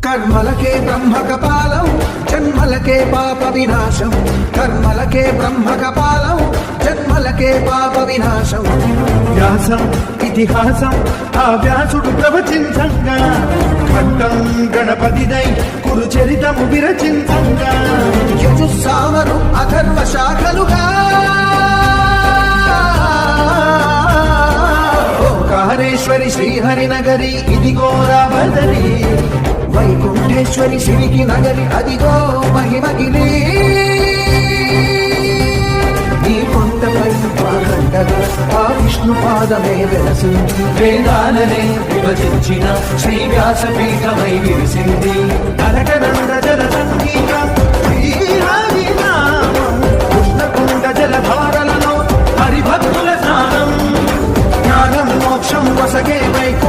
కర్మలకే బ్రహ్మ కపాలం జన్మలకే పాప వినాశం కర్మలకే బ్రహ్మ కపాలం జన్మలకే పాప వినాశం వ్యాసం ఇతిహాసం ఆ వ్యాసుడు ప్రవచించంగా భక్తం గణపతిదై కురు చరితము విరచించంగా యజుస్సామరు అథర్వ శాఖలుగా ఓంకారేశ్వరి శ్రీహరినగరి ఇదిగో రాబదరి వైకుంఠేశ్వరి శివికి నగరి అదిగో మహిమగిరి ఈ కొండపై పాదండగా ఆ విష్ణు పాదమే వెలసింది వేదాలనే విభజించిన శ్రీ వ్యాసపీఠమై విరిసింది కనకనంద జల సంగీతం శ్రీహరి నామం కృష్ణకుండ జలధారలలో హరిభక్తుల స్నానం జ్ఞానం మోక్షం వసగే వైకుంఠ